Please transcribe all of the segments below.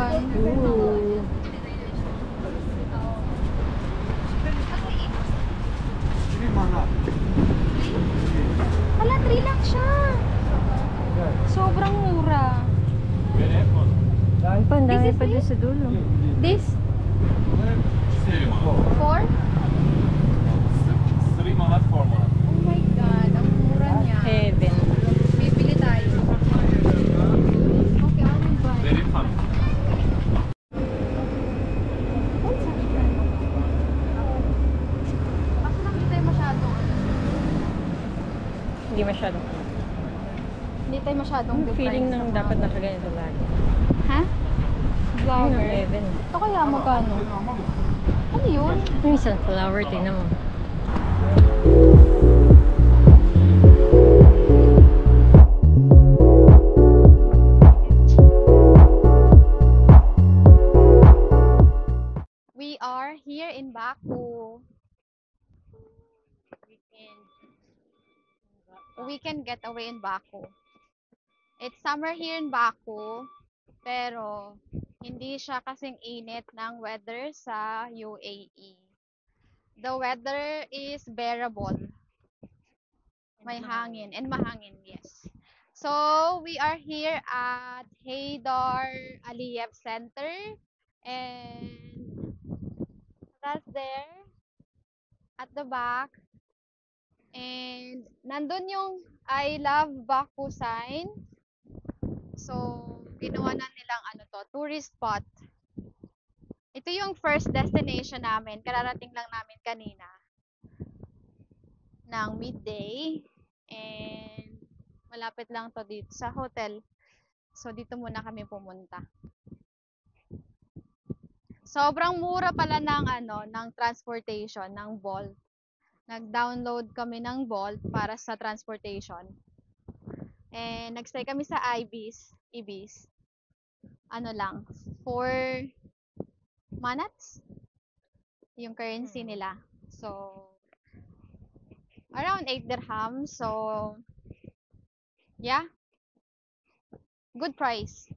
yan. Ooh. Hala, 3 lang siya. Sobrang mura. Ang pandami This is pa doon sa dulo. This? 4? 3 manat, 4 manat. Oh my God, ang mura niya. Heaven. Bibili tayo. Okay, ano ba? Very fun. Kaso lang hindi tayo masyadong Hindi masyadong. good Feeling price nang sa dapat mga- nakaganito lagi. Ha? Ang Vlogger? heaven. Ito kaya magkano? Ano yun? Yung sunflower, tingnan mo. We are here in Baku. Weekend getaway in Baku. It's summer here in Baku, pero hindi siya kasing init ng weather sa UAE. The weather is bearable. May hangin and mahangin, yes. So, we are here at Haydar Aliyev Center, and that's there at the back. And nandun yung I love Baku sign. So, ginawa na nilang tourist spot. Ito yung first destination namin. Kararating lang namin kanina ng midday. And malapit lang to dito sa hotel. So, dito muna kami pumunta. Sobrang mura pala ng transportation, ng Bolt. Nag-download kami ng Bolt para sa transportation. And nagstay kami sa Ibis. Ano lang, 4 manats yung currency nila. So, around 8 dirham. So, yeah. Good price.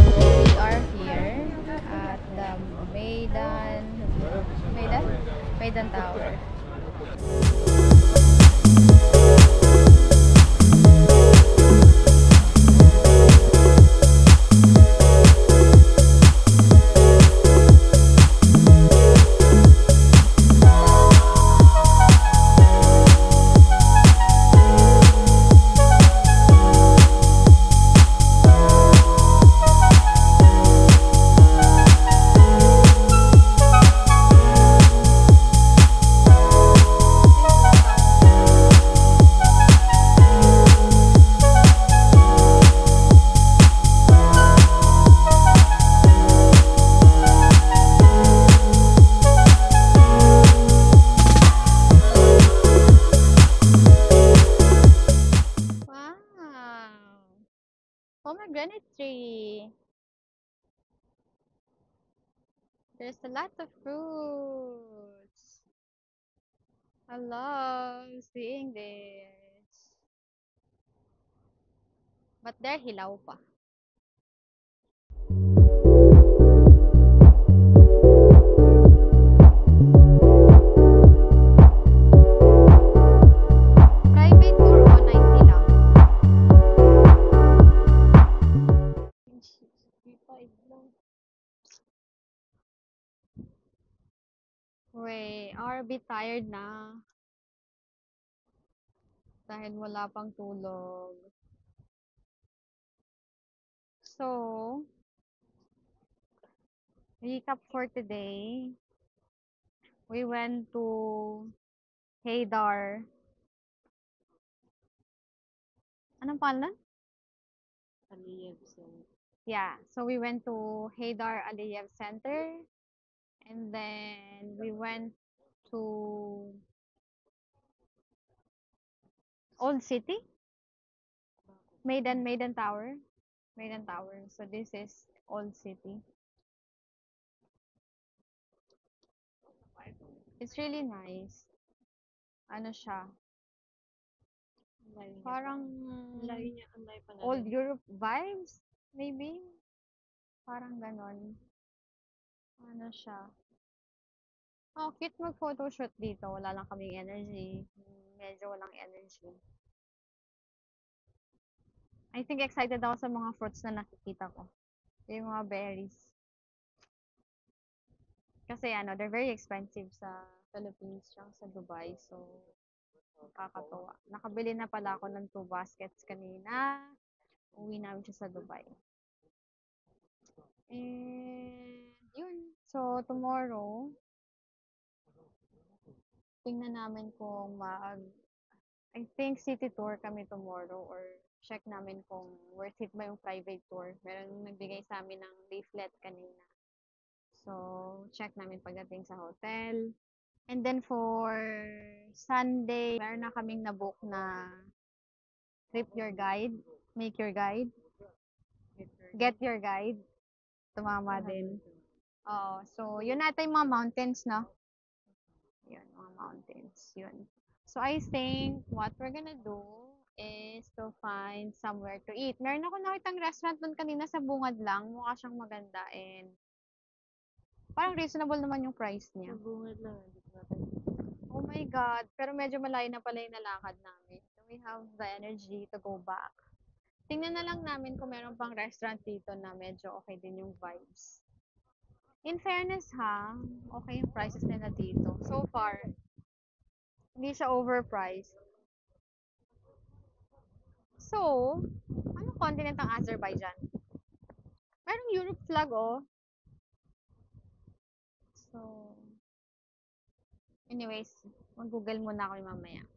We are here at the Maidan Tower. Wow! Pomegranate tree. There's a lot of fruits. I love seeing this. But they're hilaw pa. Private tour o 90 lang. We are a bit tired na. Dahil wala pang tulog. So, recap for today. We went to Haydar. Anong pangalan? Yeah, so we went to Haydar Aliyev Center. And then we went to Old City, Maiden Tower. Maiden Tower. So this is Old City. It's really nice. Ano siya? Parang Ang layo pa old Europe vibes, maybe. Parang ganon. Ano siya? Oh, cute mag-photoshoot dito. Wala lang kaming energy. Medyo walang energy. I think excited ako sa mga fruits na nakikita ko. Yung mga berries. Kasi ano, they're very expensive sa Philippines tsaka sa Dubai. So, nakakatuwa. Nakabili na pala ako ng 2 baskets kanina. Uwi namin siya sa Dubai. And, yun. So, tomorrow, tingnan namin kung I think city tour kami tomorrow or check namin kung worth it ba yung private tour. Meron nagbigay sa amin ng leaflet kanina. So, check namin pagdating sa hotel. And then for Sunday, meron na kaming nabook na trip your guide, make your guide, get your guide. Tumama din. Oo. So, yun natin yung mga mountains, no? Yun, mga mountains. Yun. So, I think what we're gonna do is to find somewhere to eat. Meron ako nakitang restaurant doon kanina sa Bungad lang. Mukha siyang maganda and parang reasonable naman yung price niya. Bungad lang. Oh my God. Pero medyo malayo na pala yung nalakad namin. So, we have the energy to go back. Tingnan na lang namin kung meron pang restaurant dito na medyo okay din yung vibes. In fairness ha, okay yung prices nila dito. So far, hindi siya overpriced. So, anong continent ang Azerbaijan? Merong Europe flag, oh. So, anyways, mag-google muna ako mamaya.